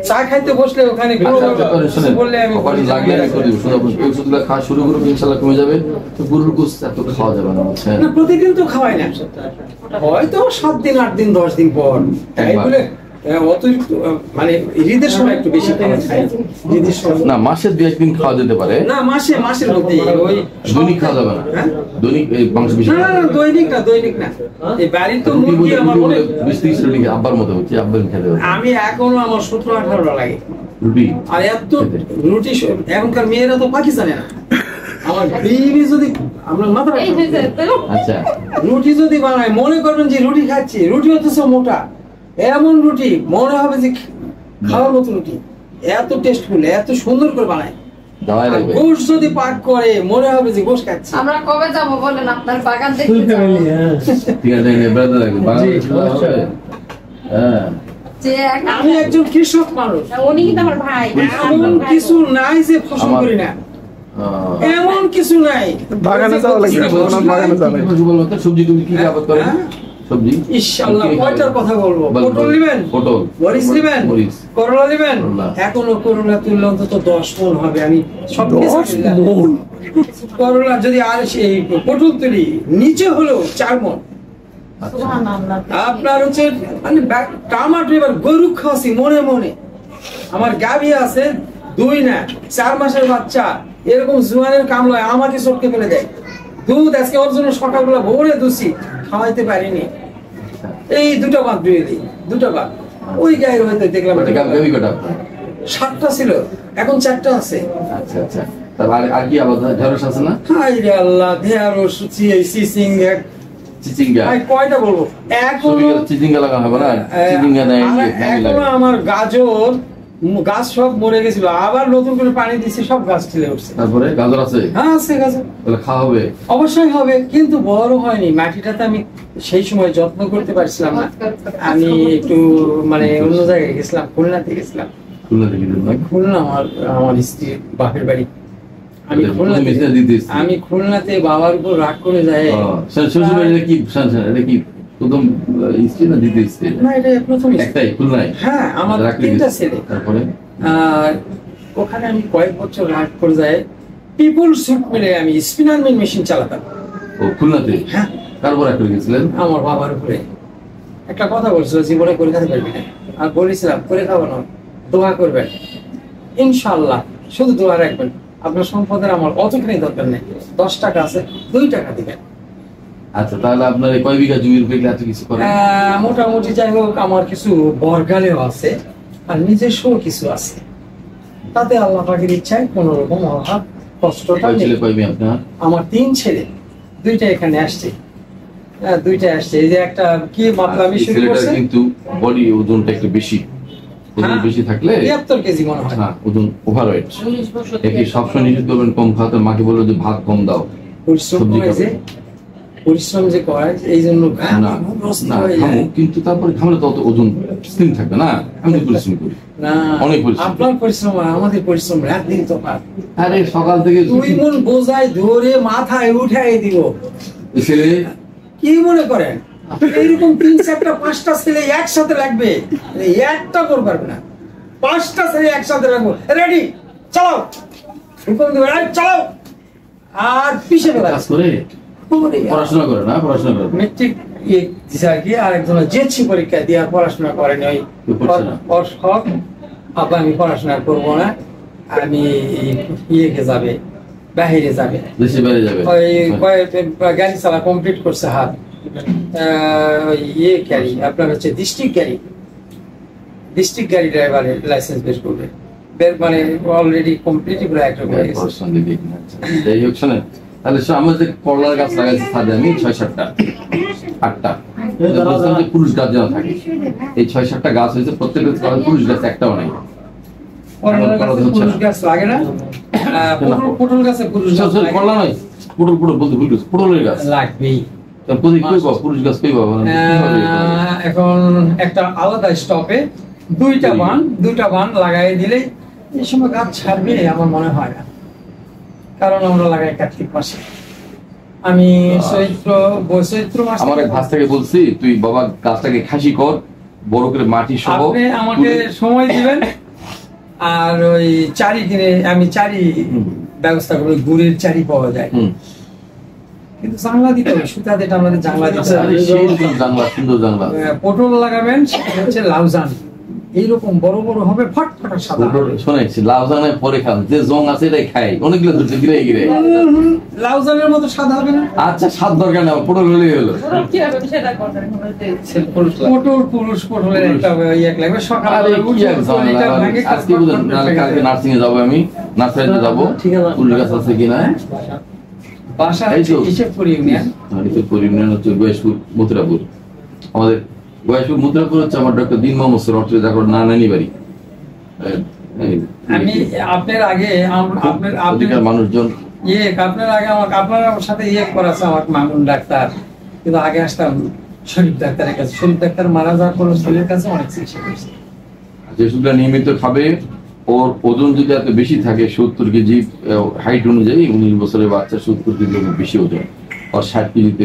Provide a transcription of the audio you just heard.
চা খাইতে বসলে ওখানে বললে আমি খাওয়া শুরু করবো ইনশাল্লাহ কমে যাবে। তো গরুর গোশত এত খাওয়া যাবে না, প্রতিদিন তো খাওয়াই না, হয়তো 7 দিন 8 দিন 10 দিন পর অতিরিক্ত, মানে ঈদের সময় একটু বেশি খাওয়া যায় না, মাসে 2-1 দিন খাওয়া যেতে পারে না, মাসের মধ্যে ওই দৈনিক খাওয়া যাবে না, দৈনিক মাংস বেশি না, দৈনিক না এই বাড়ির তো মুরগি আমার মনে 20-30 রুটি আব্বার মতো হচ্ছে, আব্বার খেতে হবে। আমি এখনো আমার 17-18 লাগে রুটি, আর এত রুটি এখনকার মেয়েরা তো পাকিস্তানে না, আমার বিবি যদি আমরা মাথা আচ্ছা রুটি যদি বানায় মনে করবেন যে রুটি খাচ্ছি, রুটি হচ্ছে মোটা, এমন রুটি মনে হবে যে খাওয়ার মতো রুটি, এত টেস্টফুল, এত সুন্দর করে বানায়। গোশ যদি পাক করে মনে হবে যে গোশ খাচ্ছি। আমরা কবে যাব বলেন, আপনার বাগান দেখতে যাব। ঠিক আছে, ব্রাদার বাগান আমি একজন কৃষক মানুষ, উনি কিন্তু আমার ভাই, এমন কিছু নাই যে ফসল করি না, এমন কিছু নাই। বাগানে যাওয়া লাগবে, বাগানে যাওয়া লাগবে। সবজি তুমি কি আবাদ করেন? সবজি ইনশাআল্লাহ কয়টার কথা বলবো? পটল নেবেন, পটল, মরিচ নেবেন, করলা নেবেন, এখনো করলা তুললে অন্তত 10 মণ হবে। আমি সব করলা যদি আর সেই পটল তুলি নিচে হলো 4 মণ। আপনার হচ্ছে মানে টমাটো এবার গরু খাওয়াছি মনে মনে। আমার গাভী আছে 2 না 4 মাসের বাচ্চা, এরকম জুয়ানের কামলায় আমাকে চটকে ফেলে দেয়। দুধ আজকে ওর জন্য সকালবেলা ভোরে দুছি, খাওয়াইতে পারিনি, এই 2টা ভাত দিয়ে দিই, 2টা ভাত। ওই গায়ের হইতে দেখলাম 7টা ছিল, এখন 4টা আছে। আচ্ছা আচ্ছা, তারপর আর কি আবাদ ঢেঁড়স আছে না? হাই রে আল্লাহ, ঢেঁড়স, চিচিঙ্গা, চিচিঙ্গা কয়টা বলবো? এখন চিচিঙ্গা লাগা হবে না, চিচিঙ্গা নাই। এখন আমার গাজর গাছ সব মরে গেছিল, আবার নতুন করে পানি দিছি, সব গাছ ঠেলে উঠছে। তারপরে গাজর আছে? হ্যাঁ আছে গাজর, তাহলে খাওয়া হবে? অবশ্যই হবে, কিন্তু বড় হয়নি। মাটিটাতে আমি সেই সময় যত্ন করতে পারছিলাম না। আমি একটু মানে অন্য জায়গায় গেছিলাম, খুলনাতে গেছিলাম। খুলনা আমার স্ত্রীর বাপের বাড়ি। আমি খুলনাতে বাবার উপর রাগ করে যাই। প্রথম স্ত্রী না দ্বিতীয় স্ত্রী? না, এটা প্রথম। একটাই খুলনায়? হ্যাঁ, আমার 3টা ছেলে। তারপরে ওখানে আমি কয়েক বছর রাগ করে যাই, পিপল সুট মিলে আমি স্পিনার মিল মেশিন চালাতাম। ও খুলনাতে? হ্যাঁ। কার উপর রাগ করে গেছিলেন? আমার বাবার উপরে। একটা কথা বলছিল, জীবনে করে খেতে পারবি না, আর বলেছিলাম করে খাবো না, দোয়া করবেন ইনশাআল্লাহ, শুধু দোয়া রাখবেন। আপনার সম্পদের আমার অতখানি দরকার নেই, 10 টাকা আছে 2 টাকা দিবেন। আচ্ছা, তাহলে আপনার কয় বিঘা জমির উপরে এত কিছু করেন? মোটামুটি যাই হোক, আমার কিছু বর্গালেও আছে আর নিজস্ব কিছু আছে, তাতে আল্লাহ পাকের ইচ্ছায় কোন রকম অভাব কষ্টটা নেই। আমার 3 ছেলে, 2টা এখানে আসছে। 2টা আসছে। এই যে একটা কি মাপলামি শুরু করছে, কিন্তু বডি ওজনটা একটু বেশি, ওজন বেশি থাকলে 73 কেজি মনে হয়। হ্যাঁ, ওজন ওভারওয়েট। একে সবসময় নিষেধ করবেন কম খাওয়াতে। মাকে বললো যে ভাত কম দাও, পরিশ্রম যে করে এই জন্য কিন্তু তারপরে খামলে তো ওজন স্লিম থাকবে না। আমি পরিশ্রম করি না, অনেক পরিশ্রম। আপনার পরিশ্রম আর আমাদের পরিশ্রম রাত দিন তো পার। আরে সকাল থেকে 2 মণ বোঝাই ধরে মাথায় উঠাই দিব। ছেলে কি মনে করেন এইরকম 3-4টা 5টা ছেলে একসাথে লাগবে, একটা করতে পারবে না। 5টা ছেলে একসাথে লাগবে, রেডি চালাও, হুকুম দিবে চালাও, আর পিছে কাজ করে পড়াশোনা করে না, পড়াশোনা করে মেট্রিক আর একজন জেএসসি পরীক্ষা দিয়ে পড়াশোনা করেনি। ওই শখ, আব্বা আমি পড়াশোনা করবো না, আমি ইয়েকে যাবে, বাহিরে যাবে, দেশে বাইরে যাবে। ওই গাড়ি চালা কমপ্লিট করছে, হাত ইয়ে গাড়ি আপনার হচ্ছে ডিস্ট্রিক্ট গাড়ি ড্রাইভারের লাইসেন্স বের করবে, মানে অলরেডি কমপ্লিট করে একটা হয়ে গেছে। যাই হোক, শোনেন তাহলে আমাদের করলার গাছ লাগাইছে ছাদে আমি 6-7টা 8টা পুরুষ গাছ যেন থাকে। এই 6-7টা গাছ হয়েছে, প্রত্যেকটা পুরুষ গাছ একটাও নাই। পটল গাছে করলা নয়, পটল বলতে ভুল গেছে, পটলের গাছ লাগবেই। পুরুষ গাছ কই পাবো? এখন একটা আলাদা স্টপে 2টা বান লাগাই দিলে এই সময় গাছ ছাড়বে আমার মনে হয় না, কারণ আমরা লাগাই কার্তিক মাসে। আমি চৈত্র মাস আমার এক ভাস থেকে বলছি, তুই বাবা গাছটাকে খাসি কর, বড় করে মাটি সহ। আপনি আমাকে সময় দিবেন, আর ওই চারি কিনে আমি চারি ব্যবস্থা করি, গুড়ের চারি পাওয়া যায়, কিন্তু জানলা দিতে হবে, সুতা দিয়ে আমাদের জানলা দিতে হবে। আরে সেই রকম জানলা, সুন্দর জানলা। পটল লাগাবেন, সেটা হচ্ছে লাউজান, এইরকম বড় বড় হবে, ফটফট সাদা হবে। শুনেছি লাউজানে পরে খান, যে জং আছে এটাই খাই, অনেকগুলো দুটো গিরে গিরে। লাউজানের মতো সাদা হবে না? আচ্ছা, স্বাদ দরকার না, পটল হলেই হলো। পটল পুরুষ পটলের একটা ইয়ে লাগবে, আরে সকালে কি এক ঝামেলা, আজকে বুঝলেন, নাহলে কালকে নার্সিং এ যাবো, আমি নার্সারিতে যাবো, ফুল গাছ আছে কিনা। বাসা এই তো। হিসেবপুর ইউনিয়ন। হিসেবপুর ইউনিয়ন হচ্ছে গয়েশপুর মথুরাপুর। আমাদের গয়েশপুর মথুরাপুর হচ্ছে আমার ডক্টর দিন মোহাম্মদ সরোয়ার যাকর নানি বাড়ি। আমি আপনার আগে ওদিকের মানুষজন আপনার আগে আপনার সাথে করা আছে আমার মামুন ডাক্তার, কিন্তু আগে আসতাম শরীফ ডাক্তারের কাছে। শরীফ ডাক্তার মারা যাওয়ার পর ছেলের কাছে অনেক চিকিৎসা করছে। যে ওষুধটা নিয়মিত খাবে, ওর ওজন যদি এত বেশি থাকে, 70 কেজি হাইট অনুযায়ী, 19 বছরের বাচ্চা 70 কেজি বেশি ওজন, আর 60 কেজিতে